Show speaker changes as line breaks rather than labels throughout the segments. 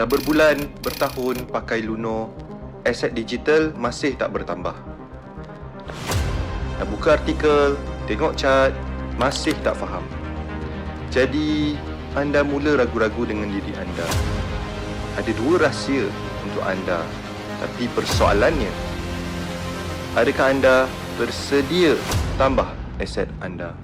Dah berbulan, bertahun pakai Luno, Aset Digital masih tak bertambah. Dah buka artikel, tengok chart, masih tak faham. Jadi, anda mula ragu-ragu dengan diri anda. Ada dua rahsia untuk anda, tapi persoalannya, adakah anda bersedia tambah aset anda?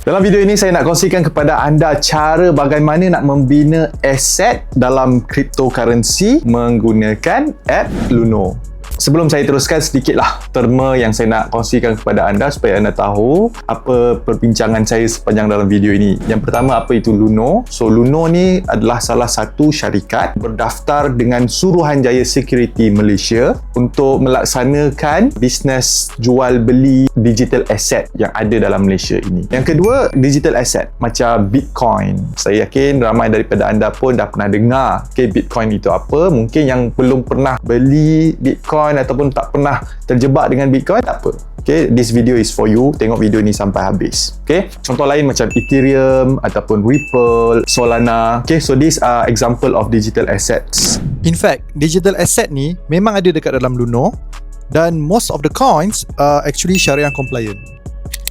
Dalam video ini saya nak kongsikan kepada anda cara bagaimana nak membina aset dalam cryptocurrency menggunakan app Luno. Sebelum saya teruskan, sedikitlah terma yang saya nak kongsikan kepada anda supaya anda tahu apa perbincangan saya sepanjang dalam video ini. Yang pertama, apa itu Luno? So, Luno ni adalah salah satu syarikat berdaftar dengan Suruhanjaya Security Malaysia untuk melaksanakan bisnes jual beli digital asset yang ada dalam Malaysia ini. Yang kedua, digital asset macam Bitcoin. Saya yakin ramai daripada anda pun dah pernah dengar Bitcoin itu apa. Mungkin yang belum pernah beli Bitcoin ataupun tak pernah terjebak dengan Bitcoin, tak apa. Okay, this video is for you. Tengok video ni sampai habis. Okay, contoh lain macam Ethereum ataupun Ripple, Solana. Okay, so these are example of digital assets.
In fact, digital asset ni memang ada dekat dalam Luno dan most of the coins are actually Syariah compliant.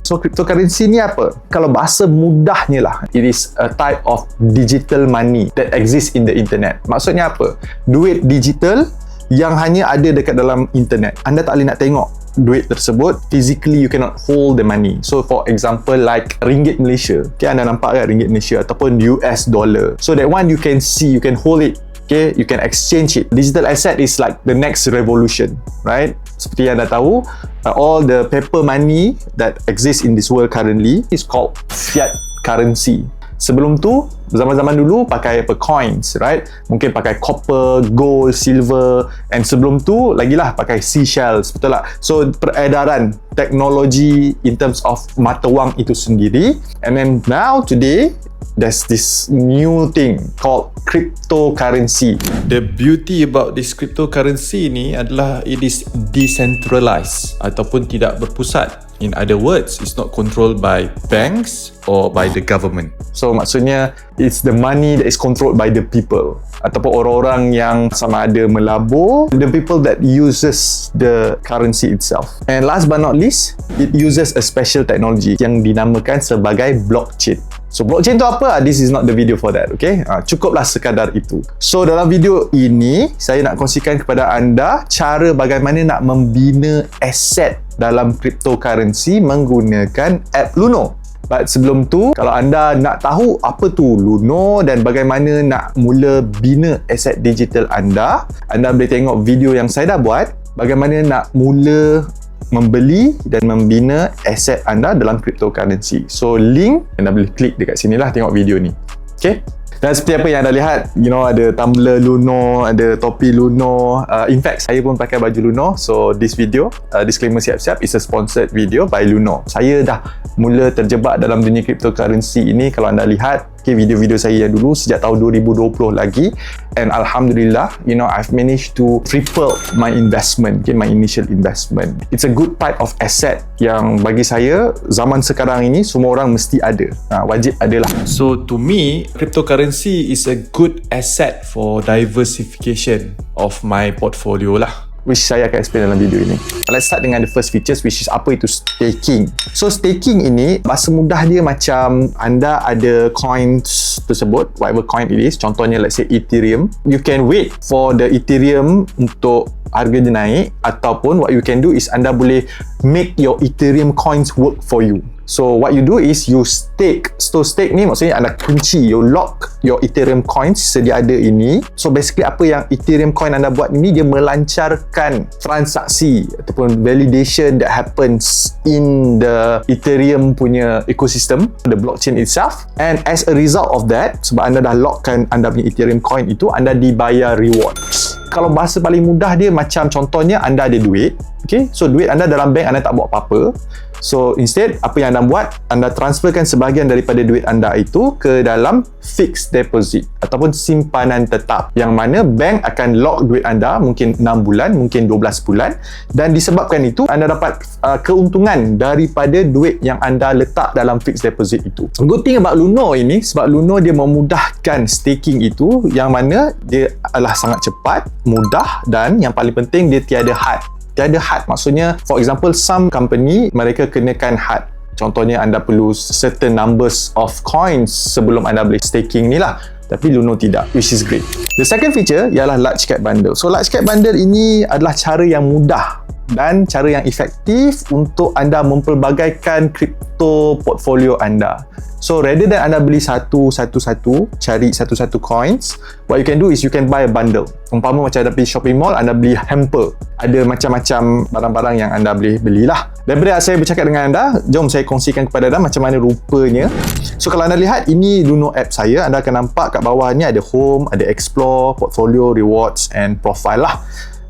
So, cryptocurrency ni apa? Kalau bahasa mudahnya lah, it is a type of digital money that exists in the internet. Maksudnya apa? Duit digital yang hanya ada dekat dalam internet. Anda tak boleh nak tengok duit tersebut. Physically, you cannot hold the money. So, for example, like ringgit Malaysia. Okay, anda nampak kan ringgit Malaysia ataupun US dollar. So, that one you can see, you can hold it. Okay, you can exchange it. Digital asset is like the next revolution, right? Seperti yang anda tahu, all the paper money that exists in this world currently is called fiat currency. Sebelum tu, zaman-zaman dulu pakai coins, right? Mungkin pakai copper, gold, silver, and sebelum tu lagilah pakai seashells, betul tak? So, peredaran teknologi in terms of mata wang itu sendiri. And then now today, there's this new thing called cryptocurrency.
The beauty about this cryptocurrency ni adalah it is decentralized ataupun tidak berpusat. In other words, it's not controlled by banks or by the government.
So, maksudnya it's the money that is controlled by the people ataupun orang-orang yang sama ada melabur, the people that uses the currency itself. And last but not least, it uses a special technology yang dinamakan sebagai blockchain. So, blockchain tu apa? This is not the video for that, okay? Cukuplah sekadar itu. So, dalam video ini, saya nak kongsikan kepada anda cara bagaimana nak membina aset dalam cryptocurrency menggunakan app Luno. But sebelum tu, kalau anda nak tahu apa tu Luno dan bagaimana nak mula bina aset digital anda boleh tengok video yang saya dah buat, bagaimana nak mula membeli dan membina aset anda dalam cryptocurrency. So, link anda boleh klik dekat sini lah, tengok video ni. Okay? Dan seperti apa yang anda lihat, you know, ada tumbler Luno, ada topi Luno. In fact, saya pun pakai baju Luno. So, this video, disclaimer siap-siap, is a sponsored video by Luno. Saya dah mula terjebak dalam dunia cryptocurrency ini. Kalau anda lihat, okay, video-video saya yang dulu sejak tahun 2020 lagi. And Alhamdulillah, you know, I've managed to triple my investment, okay, my initial investment. It's a good type of asset yang bagi saya, zaman sekarang ini, semua orang mesti ada. Wajib adalah.
So, to me, cryptocurrency is a good asset for diversification of my portfolio lah,
which saya akan explain dalam video ini. Let's start dengan the first features, which is apa itu staking. So, staking ini, bahasa mudah dia macam anda ada coins tersebut, whatever coin it is, contohnya let's say Ethereum. You can wait for the Ethereum untuk harga dia naik, ataupun what you can do is anda boleh make your Ethereum coins work for you. So, what you do is you stake. So, stake ni maksudnya anda kunci, you lock your Ethereum coins sedia ada ini. So, basically apa yang Ethereum coin anda buat ini, dia melancarkan transaksi ataupun validation that happens in the Ethereum punya ecosystem, the blockchain itself. And as a result of that, sebab anda dah lockkan anda punya Ethereum coin itu, anda dibayar rewards. Kalau bahasa paling mudah dia macam contohnya anda ada duit, okay? So, duit anda dalam bank, anda tak buat apa-apa. So instead, apa yang anda buat, anda transferkan sebahagian daripada duit anda itu ke dalam fixed deposit ataupun simpanan tetap, yang mana bank akan lock duit anda mungkin 6 bulan, mungkin 12 bulan, dan disebabkan itu anda dapat keuntungan daripada duit yang anda letak dalam fixed deposit itu. Good thing about Luno ini, sebab Luno dia memudahkan staking itu, yang mana dia adalah sangat cepat, mudah, dan yang paling penting dia tiada had. Tiada had maksudnya, for example, some company mereka kenakan had. Contohnya anda perlu certain numbers of coins sebelum anda boleh staking ni lah. Tapi Luno tidak, which is great. The second feature ialah large cap bundle. So large cap bundle ini adalah cara yang mudah dan cara yang efektif untuk anda mempelbagaikan crypto portfolio anda. So rather than anda beli satu-satu, cari satu-satu coins, what you can do is you can buy a bundle. Umpama macam ada pergi shopping mall, anda beli hamper. Ada macam-macam barang-barang yang anda boleh belilah. Daripada saya bercakap dengan anda, jom saya kongsikan kepada anda macam mana rupanya. So kalau anda lihat, ini Luno app saya. Anda akan nampak kat bawah ni ada home, ada explore, portfolio, rewards and profile lah.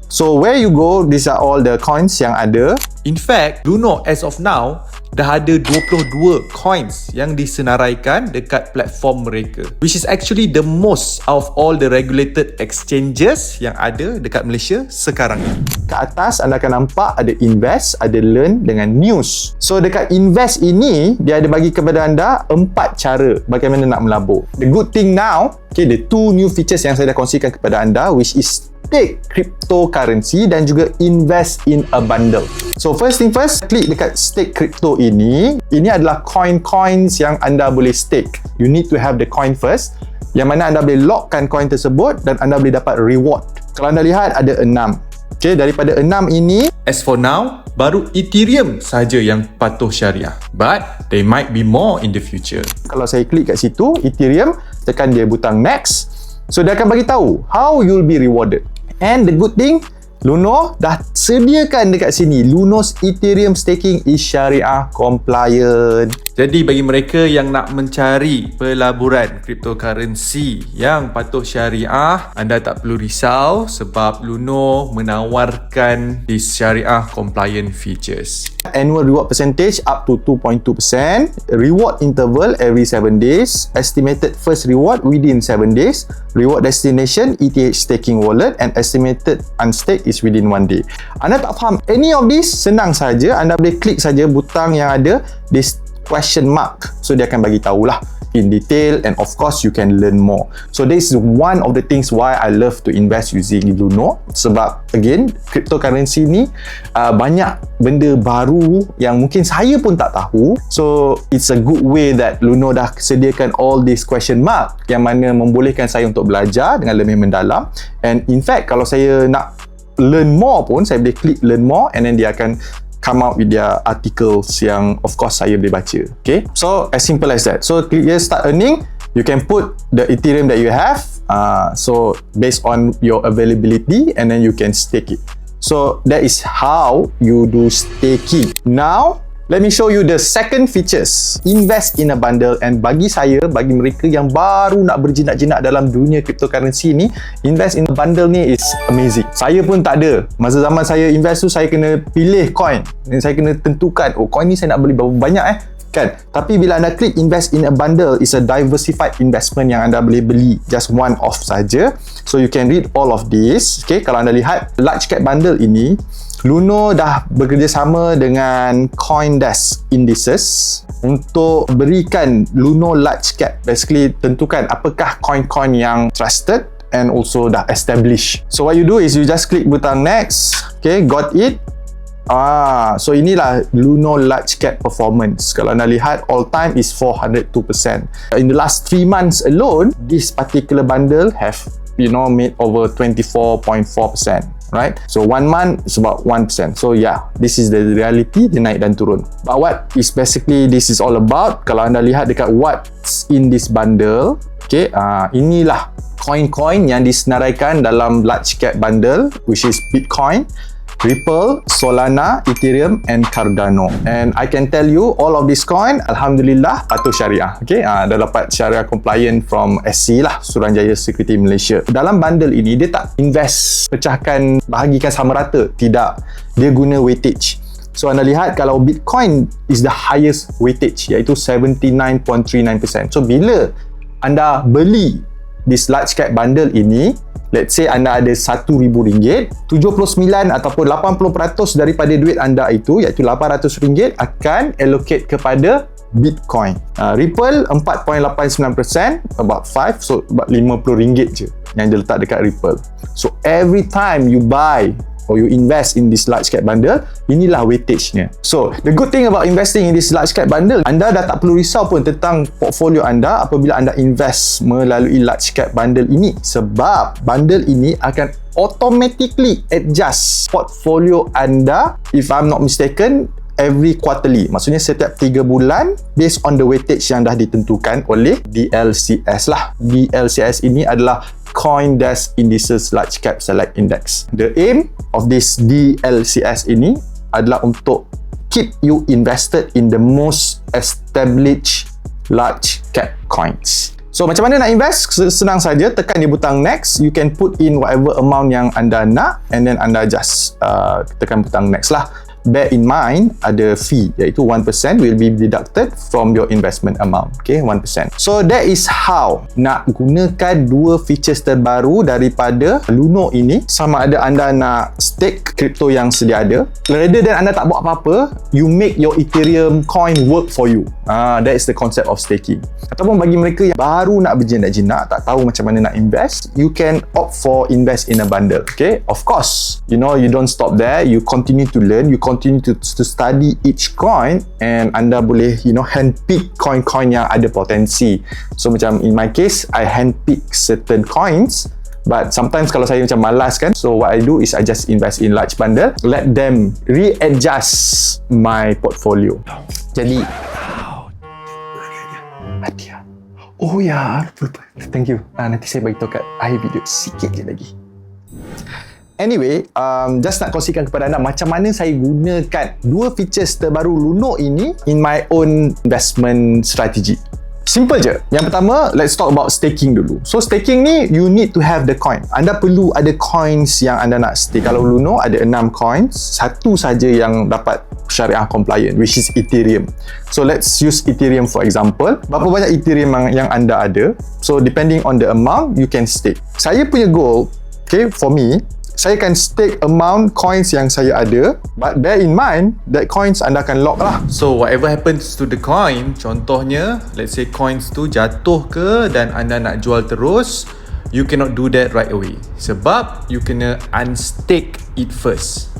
So where you go, these are all the coins yang ada.
In fact, Luno as of now dah ada 22 coins yang disenaraikan dekat platform mereka, which is actually the most of all the regulated exchanges yang ada dekat Malaysia sekarang ni.
Kat atas anda akan nampak ada invest, ada learn dengan news. So dekat invest ini, dia ada bagi kepada anda 4 cara bagaimana nak melabur. The good thing now, okay, the 2 new features yang saya dah kongsikan kepada anda, which is stake cryptocurrency dan juga invest in a bundle. So first thing first, klik dekat stake crypto ini. Ini adalah coins yang anda boleh stake. You need to have the coin first, yang mana anda boleh lockkan coin tersebut dan anda boleh dapat reward. Kalau anda lihat ada 6. Okay, daripada 6 ini,
as for now, baru Ethereum saja yang patuh syariah. But there might be more in the future.
Kalau saya klik kat situ, Ethereum, tekan dia butang next. So dia akan bagi tahu how you'll be rewarded. And the good thing, Luno dah sediakan dekat sini, Luno's Ethereum staking is Syariah compliant.
Jadi bagi mereka yang nak mencari pelaburan cryptocurrency yang patuh syariah, anda tak perlu risau sebab Luno menawarkan these Syariah compliant features.
Annual reward percentage up to 2.2%, reward interval every 7 days, estimated first reward within 7 days, reward destination ETH staking wallet, and estimated unstake is within 1 day. Anda tak faham any of this, senang saja, anda boleh klik saja butang yang ada this question mark. So dia akan bagi tahulah in detail, and of course you can learn more. So this is one of the things why I love to invest using Luno, sebab again cryptocurrency ni banyak benda baru yang mungkin saya pun tak tahu. So it's a good way that Luno dah sediakan all this question mark yang mana membolehkan saya untuk belajar dengan lebih mendalam. And in fact, kalau saya nak learn more pun, saya boleh klik learn more, and then dia akan come out with their articles yang of course saya boleh baca. Okay, so as simple as that. So click here start earning, you can put the Ethereum that you have, so based on your availability, and then you can stake it. So that is how you do staking. Now let me show you the second features, invest in a bundle. And bagi saya, bagi mereka yang baru nak berjinak-jinak dalam dunia cryptocurrency ni, invest in a bundle ni is amazing. Saya pun tak ada. Masa zaman saya invest tu, saya kena pilih coin. Dan saya kena tentukan, oh coin ni saya nak beli berapa banyak kan. Tapi bila anda klik invest in a bundle, is a diversified investment yang anda boleh beli just one off saja. So you can read all of this. Okay, kalau anda lihat large cap bundle ini, Luno dah bekerjasama dengan CoinDesk Indices untuk berikan Luno large cap. Basically, tentukan apakah coin-coin yang trusted and also dah established. So what you do is you just click butang next. Okay, got it. So inilah Luno large cap performance. Kalau anda lihat, all time is 402%. In the last 3 months alone, this particular bundle have made over 24.4%. Right? So 1 month is about 1%. So yeah, this is the reality, dia naik dan turun. But what is basically this is all about, kalau anda lihat dekat what's in this bundle, okay, inilah coin-coin yang disenaraikan dalam large cap bundle, which is Bitcoin, Ripple, Solana, Ethereum and Cardano. And I can tell you all of this coin, alhamdulillah, patuh syariah. Okay, dah dapat syariah compliant from SC lah, Suruhanjaya Security Malaysia. Dalam bundle ini, dia tak invest, pecahkan, bahagikan sama rata. Tidak. Dia guna weightage. So So anda lihat kalau Bitcoin is the highest weightage, iaitu 79.39%. So bila anda beli this large cap bundle ini, let's say anda ada RM1,000, 79 ataupun 80% daripada duit anda itu, iaitu RM800 akan allocate kepada Bitcoin. Ripple 4.89%, about 5, so about RM50 je yang dia letak dekat Ripple. So every time you buy or you invest in this large cap bundle, inilah weightage-nya. So the good thing about investing in this large cap bundle, anda dah tak perlu risau pun tentang portfolio anda apabila anda invest melalui large cap bundle ini, sebab bundle ini akan automatically adjust portfolio anda, if I'm not mistaken, every quarterly. Maksudnya setiap 3 bulan based on the weightage yang dah ditentukan oleh DLCS lah. DLCS ini adalah CoinDesk Indices Large Cap Select Index. The aim of this DLCS ini adalah untuk keep you invested in the most established large cap coins. So macam mana nak invest? Senang saja, tekan di butang next. You can put in whatever amount yang anda nak and then anda just tekan butang next lah. Bear in mind, ada fee, iaitu 1% will be deducted from your investment amount. Okay, 1%. So that is how nak gunakan dua features terbaru daripada Luno ini. Sama ada anda nak stake crypto yang sedia ada, rather than anda tak buat apa-apa, you make your Ethereum coin work for you. That is the concept of staking. Ataupun bagi mereka yang baru nak berjinak-jinak, tak tahu macam mana nak invest, you can opt for invest in a bundle. Okay, of course, you don't stop there. You continue to learn, you continue to study each coin, and anda boleh handpick coin-coin yang ada potensi. So macam in my case, I handpick certain coins, but sometimes kalau saya macam malas kan, so what I do is I just invest in large bundle, let them readjust my portfolio. Jadi oh ya, lupa. Thank you. Nanti saya bagi tahu kat akhir video sikit je lagi. Anyway, just nak kongsikan kepada anda macam mana saya gunakan dua features terbaru Luno ini in my own investment strategy. Simple je. Yang pertama, let's talk about staking dulu. So staking ni, you need to have the coin. Anda perlu ada coins yang anda nak stake. Kalau Luno ada 6 coins, satu saja yang dapat syariah compliant, which is Ethereum. So let's use Ethereum for example. Berapa banyak Ethereum yang anda ada? So depending on the amount, you can stake. Saya punya goal, okay, for me, saya akan stake amount coins yang saya ada, but bear in mind that coins anda akan lock lah.
So whatever happens to the coin, contohnya let's say coins tu jatuh ke dan anda nak jual terus, you cannot do that right away, sebab you kena unstake it first,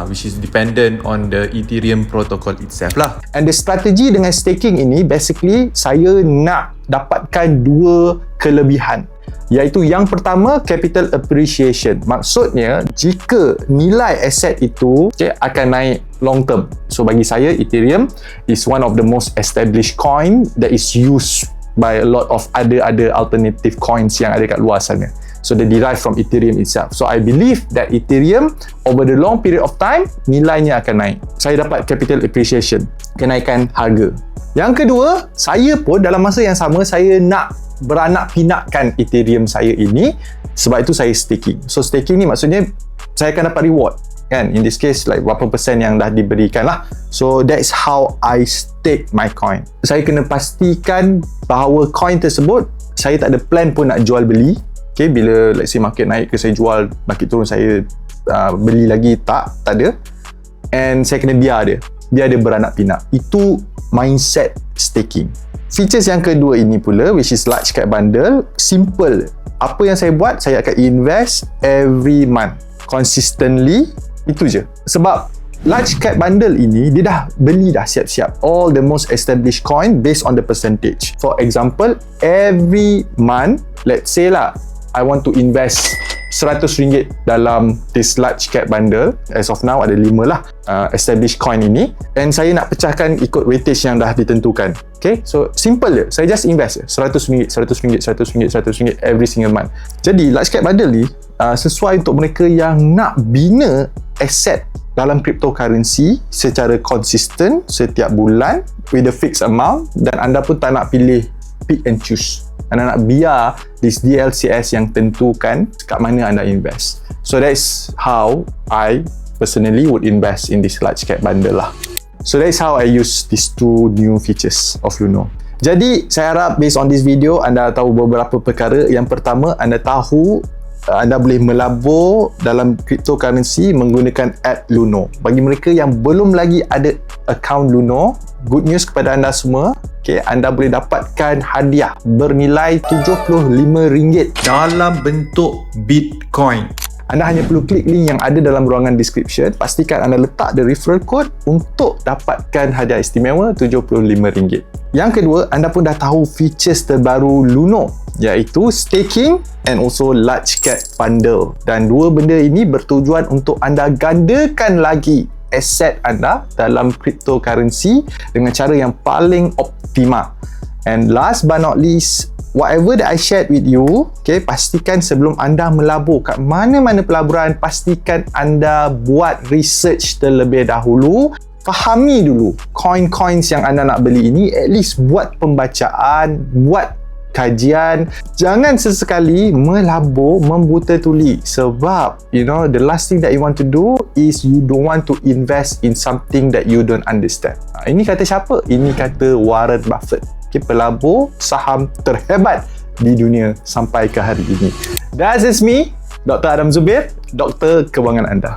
which is dependent on the Ethereum protocol itself lah.
And the strategy dengan staking ini, basically saya nak dapatkan dua kelebihan, iaitu yang pertama, capital appreciation. Maksudnya jika nilai aset itu akan naik long term. So bagi saya, Ethereum is one of the most established coin that is used by a lot of other alternative coins yang ada kat luar sana. So they derive from Ethereum itself. So I believe that Ethereum over the long period of time, nilainya akan naik. Saya dapat capital appreciation, kenaikan harga. Yang kedua, saya pun dalam masa yang sama, saya nak beranak pinakkan Ethereum saya ini, sebab itu saya staking. So staking ni maksudnya saya akan dapat reward kan, in this case like berapa persen yang dah diberikan lah. So that's how I stake my coin. Saya kena pastikan bahawa coin tersebut, saya tak ada plan pun nak jual beli. Okay, bila let's say market naik ke saya jual, market turun saya beli lagi, tak ada. And saya kena biar dia beranak pinak. Itu mindset staking. Features yang kedua ini pula, which is large cap bundle, simple. Apa yang saya buat, saya akan invest every month consistently. Itu je. Sebab large cap bundle ini, dia dah beli dah siap-siap all the most established coin based on the percentage. For example, every month, let's say lah, I want to invest RM100 dalam this large cap bundle. As of now ada 5 lah established coin ini, and saya nak pecahkan ikut weightage yang dah ditentukan. Okay, so simple je, saya just invest RM100 every single month. Jadi large cap bundle ni sesuai untuk mereka yang nak bina aset dalam cryptocurrency secara konsisten setiap bulan with a fixed amount, dan anda pun tak nak pilih pick and choose. Anda nak biar this DLCS yang tentukan kat mana anda invest. So that's how I personally would invest in this large cap bundle lah. So that's how I use these two new features of Luno. Jadi saya harap based on this video anda tahu beberapa perkara. Yang pertama, anda tahu anda boleh melabur dalam cryptocurrency menggunakan app Luno. Bagi mereka yang belum lagi ada akaun Luno, good news kepada anda semua. Okay, anda boleh dapatkan hadiah bernilai RM75
dalam bentuk Bitcoin.
Anda hanya perlu klik link yang ada dalam ruangan description. Pastikan anda letak the referral code untuk dapatkan hadiah istimewa RM75. Yang kedua, anda pun dah tahu features terbaru Luno, iaitu staking and also large cap bundle. Dan dua benda ini bertujuan untuk anda gandakan lagi aset anda dalam cryptocurrency dengan cara yang paling optimal. And last but not least, whatever that I shared with you, okay, pastikan sebelum anda melabur kat mana-mana pelaburan, pastikan anda buat research terlebih dahulu. Fahami dulu coin-coins yang anda nak beli ini, at least buat pembacaan, buat kajian. Jangan sesekali melabur membuta tuli, sebab the last thing that you want to do is you don't want to invest in something that you don't understand. Ini kata siapa? Ini kata Warren Buffett. Okay, pelabur saham terhebat di dunia sampai ke hari ini. That's me, Dr. Adam Zubir, Doktor Kewangan anda.